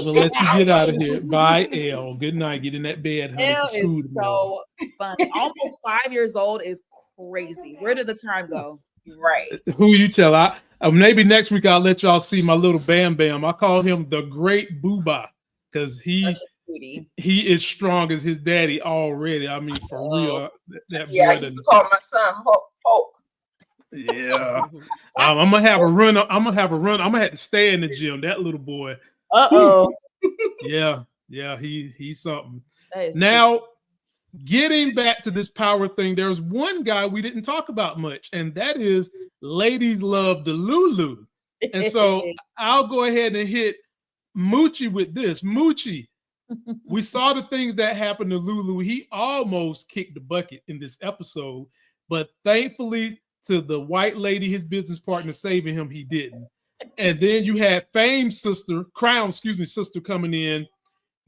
We'll let you get out of here. Bye, Elle. Good night. Get in that bed, honey. Elle is so funny. Almost 5 years old is crazy. Where did the time go? Right. Who you tell? Maybe next week I'll let y'all see my little Bam Bam. I call him the Great Booba because he is strong as his daddy already. I mean, for real. I used to call my son Hulk. Yeah. I'm gonna have a run. I'm gonna have to stay in the gym. That little boy. Yeah. He's something. Now, getting back to this power thing, there's one guy we didn't talk about much, and that is ladies love the Lulu. And so I'll go ahead and hit Moochie with this. Moochie, we saw the things that happened to Lulu. He almost kicked the bucket in this episode, but thankfully to the white lady, his business partner, saving him, he didn't. And then you had Crown sister coming in,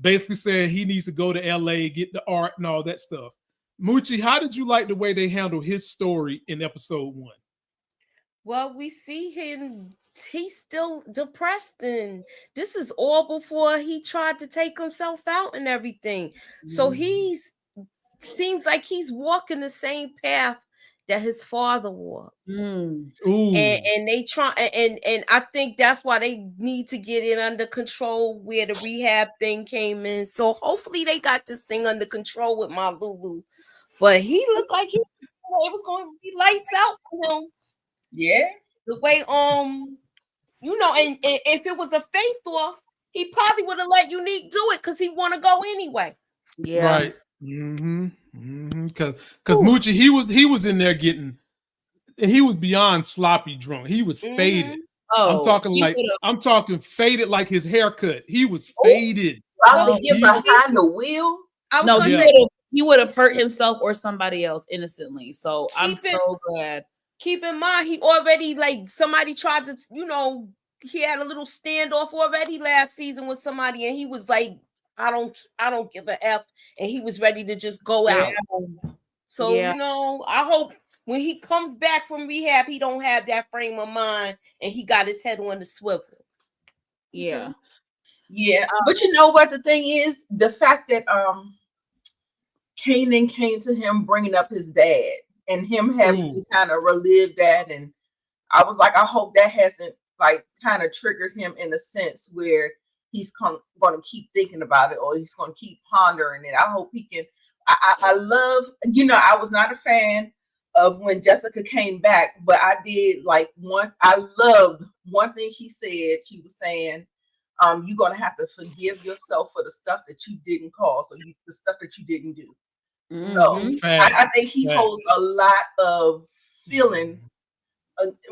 basically saying he needs to go to LA, get the art and all that stuff. Moochie, how did you like the way they handled his story in episode 1? Well, we see him, he's still depressed, and this is all before he tried to take himself out and everything. So seems like he's walking the same path that his father walked. And they try, and I think that's why they need to get it under control, where the rehab thing came in. So hopefully they got this thing under control with my Lulu. But he looked like it was going to be lights out for him. Yeah. The way and if it was a faith off, he probably would have let Unique do it because he want to go anyway. Yeah. Right. Because Moochie, he was in there getting, and he was beyond sloppy drunk. He was faded. I'm talking faded like his haircut. He was faded. Probably get behind the wheel. He would have hurt himself or somebody else innocently. So I'm so glad. Keep in mind, he already, like, somebody tried to, he had a little standoff already last season with somebody, and he was like, I don't give a F, and he was ready to just go out. So, I hope when he comes back from rehab, he don't have that frame of mind, and he got his head on the swivel. Yeah. Yeah. But you know what the thing is? The fact that Kanan came to him bringing up his dad and him having to kind of relive that. And I was like, I hope that hasn't like kind of triggered him in a sense where he's going to keep thinking about it, or he's going to keep pondering it. I hope he can. I love, I was not a fan of when Jessica came back, but I did like I loved one thing she said. She was saying, you're going to have to forgive yourself for the stuff that you didn't cause, or the stuff that you didn't do. So I think he holds a lot of feelings,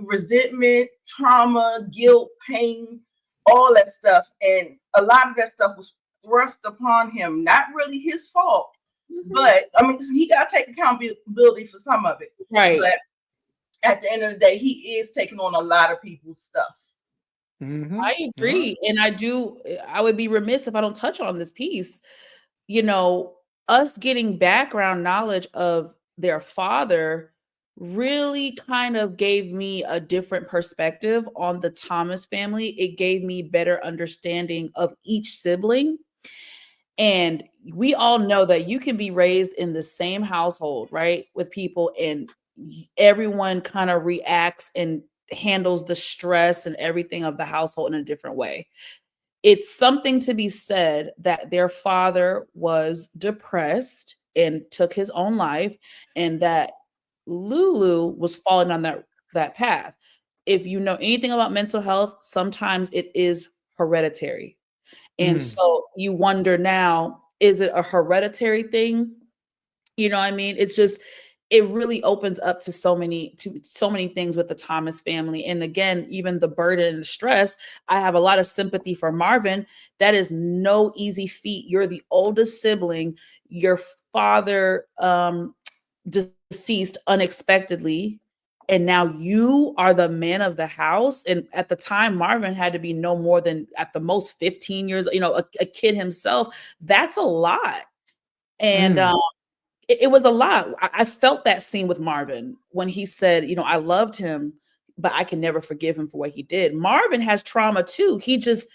resentment, trauma, guilt, pain, all that stuff. And a lot of that stuff was thrust upon him, not really his fault. But I mean, he got to take accountability for some of it. Right. But at the end of the day, he is taking on a lot of people's stuff. I agree. And I would be remiss if I don't touch on this piece. Us getting background knowledge of their father really kind of gave me a different perspective on the Thomas family. It gave me better understanding of each sibling. And we all know that you can be raised in the same household, right, with people, and everyone kind of reacts and handles the stress and everything of the household in a different way. It's something to be said that their father was depressed and took his own life, and that Lulu was falling on that path. If you know anything about mental health, sometimes it is hereditary. And so you wonder now, is it a hereditary thing? You know what I mean? It's just, it really opens up to so many things with the Thomas family. And again, even the burden and the stress, I have a lot of sympathy for Marvin. That is no easy feat. You're the oldest sibling. Your father deceased unexpectedly, and now you are the man of the house. And at the time, Marvin had to be no more than at the most 15 years, a kid himself. That's a lot. And it was a lot. I felt that scene with Marvin when he said, I loved him, but I can never forgive him for what he did. Marvin has trauma too. He just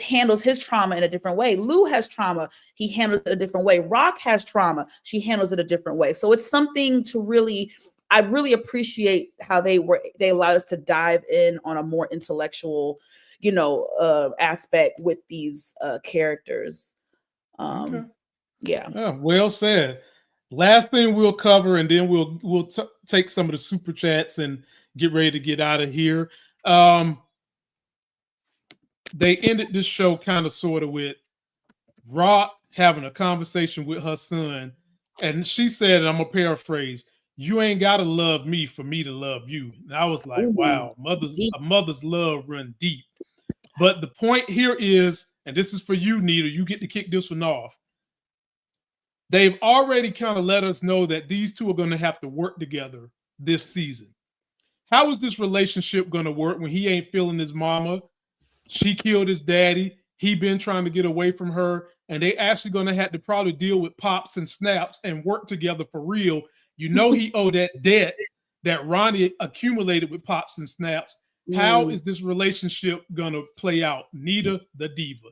handles his trauma in a different way. Lou has trauma. He handles it a different way. Rock has trauma. She handles it a different way. So it's something to I really appreciate how they allowed us to dive in on a more intellectual, aspect with these characters. Okay. Yeah. Well said. Last thing we'll cover, and then we'll take some of the super chats and get ready to get out of here. They ended this show kind of sort of with Rock having a conversation with her son, and she said, and I'm gonna paraphrase, "You ain't gotta love me for me to love you." And I was like, wow, a mother's love run deep. But the point here is, and this is for you, Nita, you get to kick this one off. They've already kind of let us know that these two are going to have to work together this season. How is this relationship going to work when he ain't feeling his mama? She killed his daddy. He been trying to get away from her. And they actually going to have to probably deal with pops and snaps and work together for real. He owed that debt that Ronnie accumulated with pops and snaps. How is this relationship going to play out? Nita, the diva.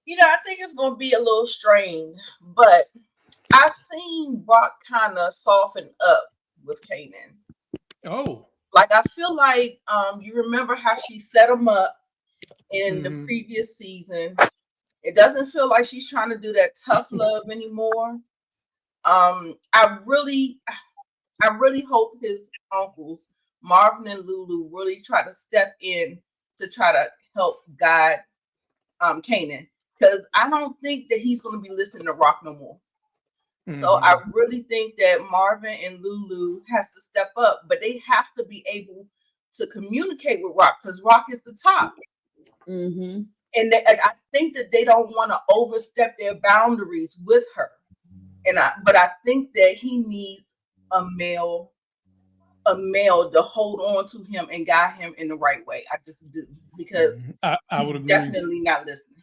I think it's going to be a little strained, but I've seen Rock kind of soften up with Kanan. Oh. Like, I feel like you remember how she set him up in the previous season. It doesn't feel like she's trying to do that tough love anymore. I really hope his uncles, Marvin and Lulu, really try to step in to try to help guide Kanan. Because I don't think that he's going to be listening to Rock no more. So I really think that Marvin and Lulu has to step up, but they have to be able to communicate with Rock because Rock is the top. And I think that they don't want to overstep their boundaries with her. But I think that he needs a male to hold on to him and guide him in the right way. I just do, because I would agree. Definitely not listening.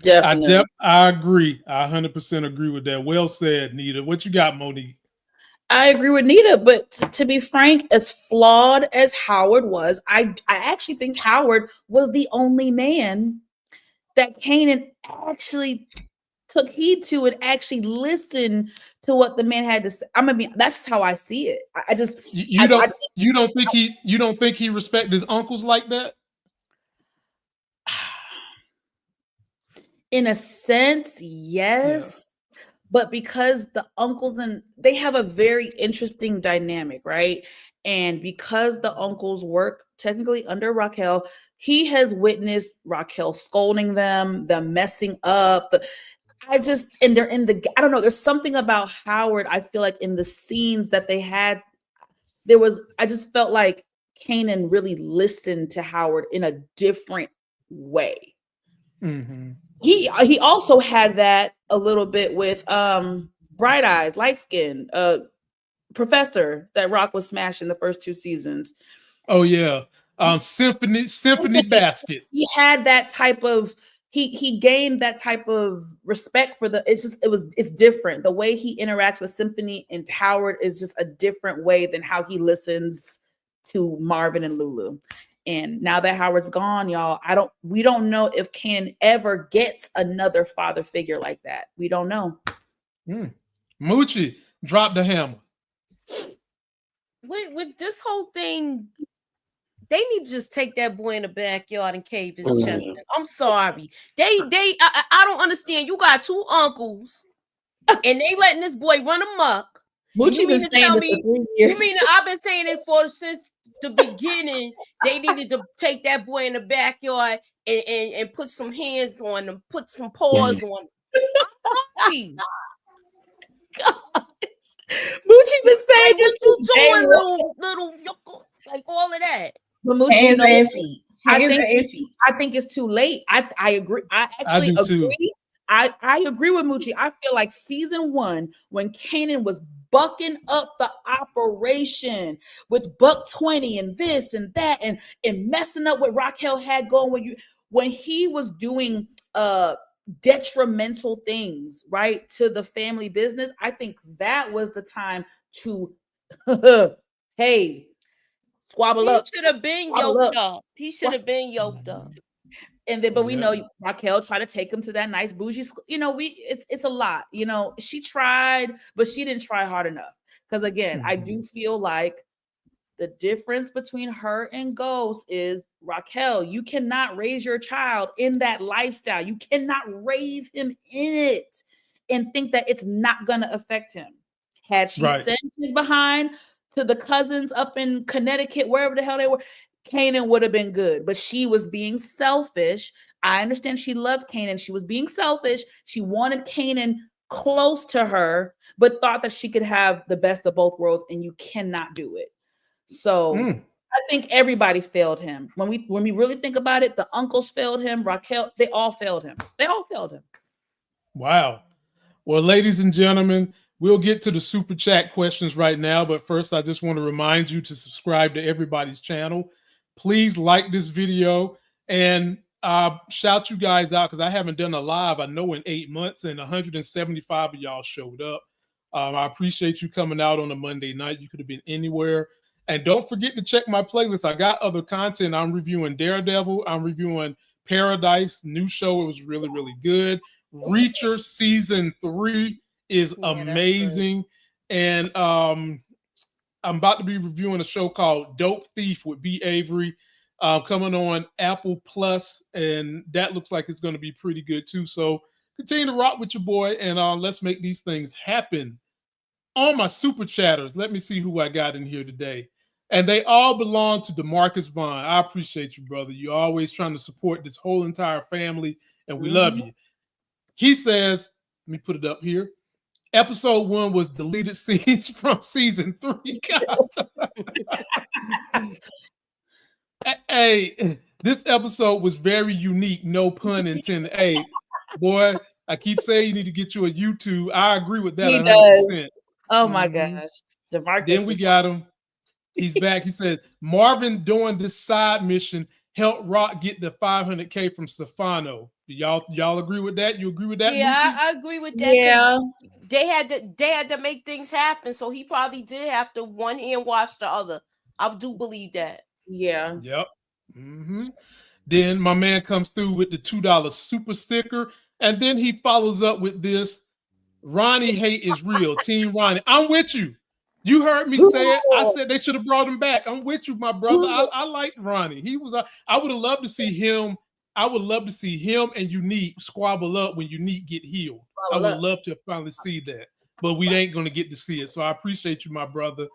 Definitely. I agree. I 100% agree with that. Well said, Nita. What you got, Monique? I agree with Nita, but to be frank, as flawed as Howard was, I actually think Howard was the only man that Kanan actually took heed to and actually listened to what the man had to say. That's just how I see it. I just you don't think he respect his uncles like that? In a sense, yes. Yeah. But because the uncles they have a very interesting dynamic, right? And because the uncles work technically under Raquel, he has witnessed Raquel scolding them messing up. I don't know. There's something about Howard. I feel like in the scenes that they had, I just felt like Kanan really listened to Howard in a different way. He also had that a little bit with Bright Eyes, light skin, professor that Rock was smashing the first 2 seasons. Oh yeah. Symphony Basket. He had that type of he gained that type of respect for it's different. The way he interacts with Symphony and Howard is just a different way than how he listens to Marvin and Lulu. And now that Howard's gone, y'all, we don't know if Kanan ever gets another father figure like that. We don't know. Moochie, drop the hammer. With this whole thing, they need to just take that boy in the backyard and cave his chest in. I'm sorry. I don't understand. You got two uncles, and they letting this boy run amok. Moochie been saying this for 3 years. You mean I've been saying it since the beginning? They needed to take that boy in the backyard and put some hands on him, put some paws on him. I'm sorry. God. Moochie been saying this was doing little like all of that. But Moochie, hands and feet. I think it's too late. I agree. I actually agree. Too. I agree with Moochie. I feel like season 1, when Kanan was bucking up the operation with Buck 20 and this and that and messing up what Raquel had going, when he was doing detrimental things, right, to the family business, I think that was the time to hey, squabble up. He should have been yoked up. He should have been yoked up. And then, but we know Raquel tried to take him to that nice bougie school. It's a lot. She tried, but she didn't try hard enough. Because again, I do feel like the difference between her and Ghost is, Raquel, you cannot raise your child in that lifestyle. You cannot raise him in it and think that it's not going to affect him. Had she sent his behind to the cousins up in Connecticut, wherever the hell they were, Kanan would have been good, but she was being selfish. I understand she loved Kanan. She was being selfish. She wanted Kanan close to her, but thought that she could have the best of both worlds, and you cannot do it. So I think everybody failed him. When we really think about it, the uncles failed him. Raquel, they all failed him. Wow. Well, ladies and gentlemen, we'll get to the super chat questions right now, but first I just want to remind you to subscribe to everybody's channel. Please like this video and shout you guys out, because I haven't done a live, I know, in 8 months, and 175 of y'all showed up. I appreciate you coming out on a Monday night. You could have been anywhere. And don't forget to check my playlist. I got other content. I'm reviewing Daredevil. I'm reviewing Paradise, new show. It was really, really good. Reacher season 3 is amazing. And I'm about to be reviewing a show called Dope Thief with B. Avery, coming on Apple Plus, and that looks like it's going to be pretty good too. So continue to rock with your boy, and let's make these things happen. On my super chatters, let me see who I got in here today. And they all belong to DeMarcus Vaughn. I appreciate you, brother. You're always trying to support this whole entire family, and we love you. He says, let me put it up here. Episode 1 was deleted scenes from season 3. Hey, this episode was very unique. No pun intended. Hey, boy, I keep saying you need to get you a YouTube. I agree with that. He 100%. does. Oh my gosh. DeMarcus. Then we got him. He's back. He said, Marvin doing this side mission helped Rock get the $500K from Stefano. Do y'all agree with that? You agree with that? Yeah, I agree with that. Yeah. They had to make things happen. So he probably did have to one hand wash the other. I do believe that. Yeah. Yep. Then my man comes through with the $2 super sticker. And then he follows up with this. Ronnie hate is real. Team Ronnie. I'm with you. You heard me say it. I said they should have brought him back. I'm with you, my brother. I like Ronnie. He was. I would have loved to see him. I would love to see him and Unique squabble up when Unique get healed. I would love to finally see that, but we ain't going to get to see it. So I appreciate you, my brother,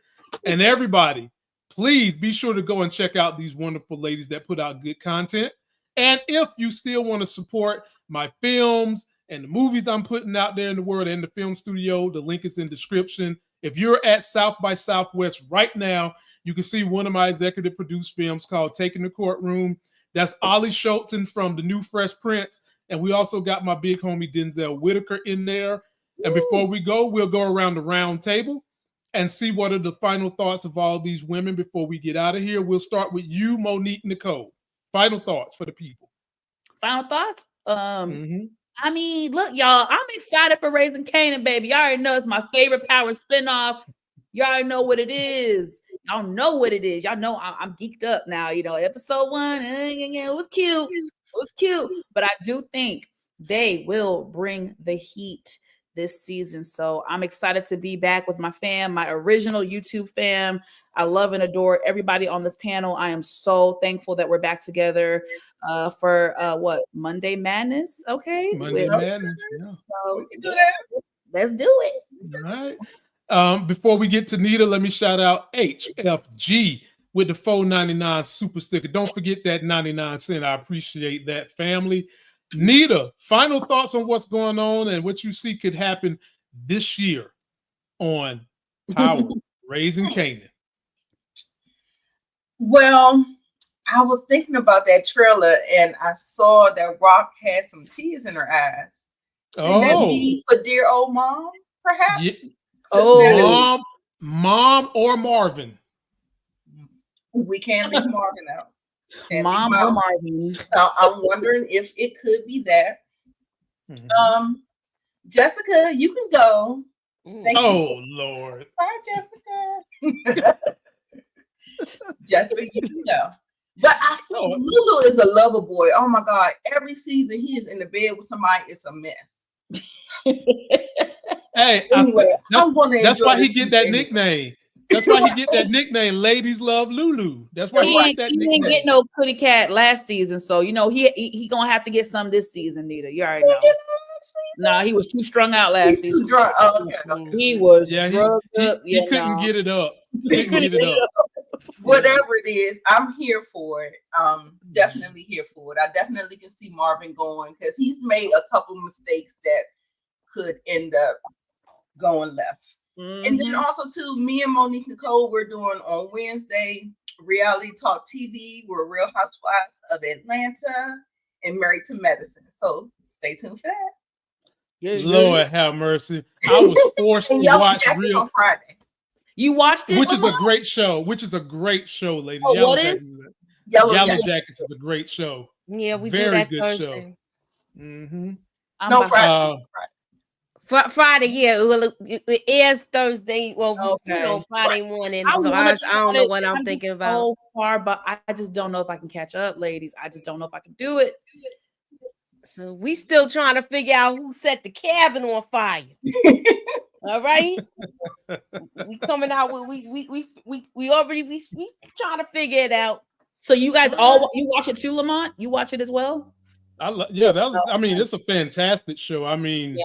and everybody. Please be sure to go and check out these wonderful ladies that put out good content. And if you still want to support my films and the movies I'm putting out there in the world and the film studio, the link is in the description. If you're at South by Southwest right now, you can see one of my executive produced films called Taking the Courtroom. That's Ollie Schulten from the new Fresh Prince. And we also got my big homie Denzel Whitaker in there. And before we go, we'll go around the round table and see what are the final thoughts of all these women before we get out of here. We'll start with you, Monique Nicole. Final thoughts for the people. Final thoughts? I mean, look, y'all, I'm excited for Raising Kanan, baby. Y'all already know it's my favorite Power spinoff. Y'all already know what it is. Y'all know what it is. Y'all know I'm geeked up now. You know, episode 1, it was cute. It was cute. But I do think they will bring the heat this season. So I'm excited to be back with my fam, my original YouTube fam. I love and adore everybody on this panel. I am so thankful that we're back together for what, Monday Madness? Okay. Monday Madness. Yeah. So we can do that. Let's do it. All right. Before we get to Nita, let me shout out HFG with the $4.99 super sticker. Don't forget that 99 cents. I appreciate that, family. Nita, final thoughts on what's going on and what you see could happen this year on Power Raising Kanan. Well, I was thinking about that trailer and I saw that Rock had some tears in her eyes. Can that be for dear old mom, perhaps? Yeah. Mom or Marvin. We can't leave Marvin out. Mom or Marvin. So I'm wondering if it could be that. Jessica, you can go. Thank you. Lord. Bye, Jessica. Jessica, you can go. But I see Lulu is a lover boy. Oh my God. Every season he is in the bed with somebody. It's a mess. Hey, anyway, that's why he get that nickname. That's why he get that nickname. Ladies love Lulu. That's why he get that nickname. He didn't get no kitty cat last season, so you know he gonna have to get some this season, Nita. You already know. Nah, he was too strung out last season. Too drunk. Oh, okay. He was drugged up. He couldn't get it up. He couldn't get it up. Whatever it is, I'm here for it. Definitely here for it. I definitely can see Marvin going because he's made a couple mistakes that could end up going left. And then also too, me and Monique Nicole, we're doing on Wednesday Reality Talk TV. We're Real Housewives of Atlanta and Married to Medicine. So stay tuned for that. Yes, Lord have mercy. I was forced to watch Real on Friday. You watched it? Which is a great show. ladies. Oh, what is? Yellow Jackets is a great show. Yeah, we Very do that good Thursday. Show. No, Friday. Friday, yeah. It airs Thursday. Well, you know, Friday morning. I don't know what I'm thinking about. So far, but I just don't know if I can catch up, ladies. I just don't know if I can do it. So we still trying to figure out who set the cabin on fire. All right, we coming out with we already trying to figure it out. So you guys you watch it too, Lamont? You watch it as well? It's a fantastic show. I mean,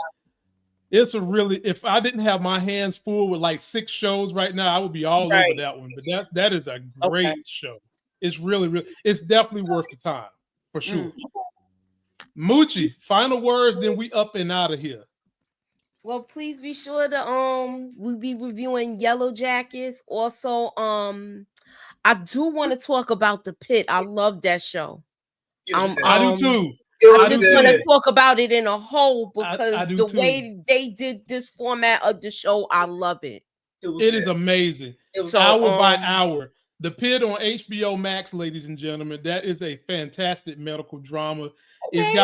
it's a really, if I didn't have my hands full with like 6 shows right now, I would be all over that one. But that is a great show. It's really, it's definitely worth the time for sure. Moochie, final words, then we up and out of here. Well, please be sure to we'll be reviewing Yellow Jackets. Also, I do want to talk about The Pit. I love that show. I do too. I just want to talk about it in a whole because the way they did this format of the show, I love it. It is amazing. Hour by hour. The Pit on HBO Max, ladies and gentlemen. That is a fantastic medical drama. Okay. It's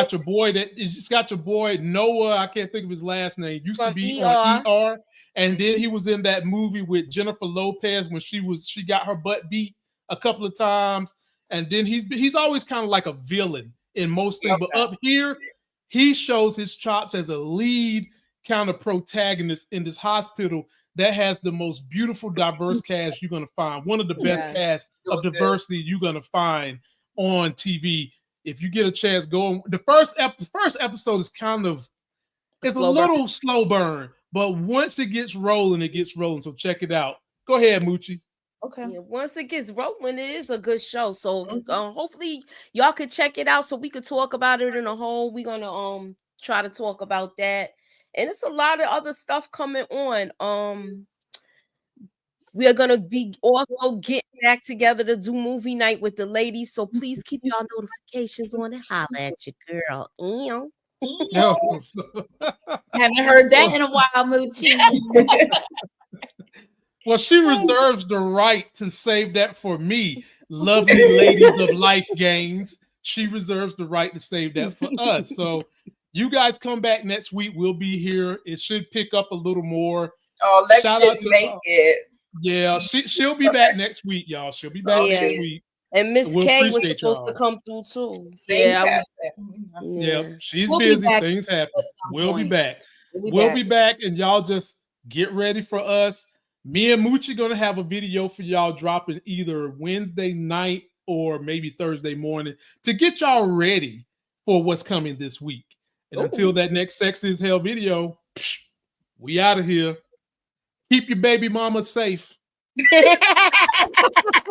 got your boy Noah. I can't think of his last name. Used to be on ER, and then he was in that movie with Jennifer Lopez when she got her butt beat a couple of times. And then he's always kind of like a villain in most things, but up here, he shows his chops as a lead kind of protagonist in this hospital that has the most beautiful, diverse cast you're going to find. One of the best casts of diversity you're going to find on TV. If you get a chance, go on. The first episode is kind of, it's a little slow burn, but once it gets rolling, it gets rolling. So check it out. Go ahead, Moochie. Okay. Yeah, once it gets rolling, it is a good show. So hopefully y'all could check it out so we could talk about it in a whole. We're gonna try to talk about that. And it's a lot of other stuff coming on. We are gonna be also getting back together to do movie night with the ladies. So please keep y'all notifications on and holla at your girl. Haven't heard that in a while, Moochie. Well, she reserves the right to save that for me, lovely ladies of Life Games. she reserves the right to save that for us. So you guys come back next week. We'll be here. It should pick up a little more. Oh, Lex Shout out didn't to make it. yeah, she'll be back next week, y'all. She'll be back Yeah. next week. And Miss We'll K was appreciate supposed y'all. to come through too. Things Yeah, happen. Yeah, she's We'll be busy. back Things happen. at some We'll be point. back. We'll Be back, and y'all just get ready for us. Me and Moochie gonna have a video for y'all dropping either Wednesday night or maybe Thursday morning to get y'all ready for what's coming this week. And until that next Sex is Hell video, we out of here. Keep your baby mama safe.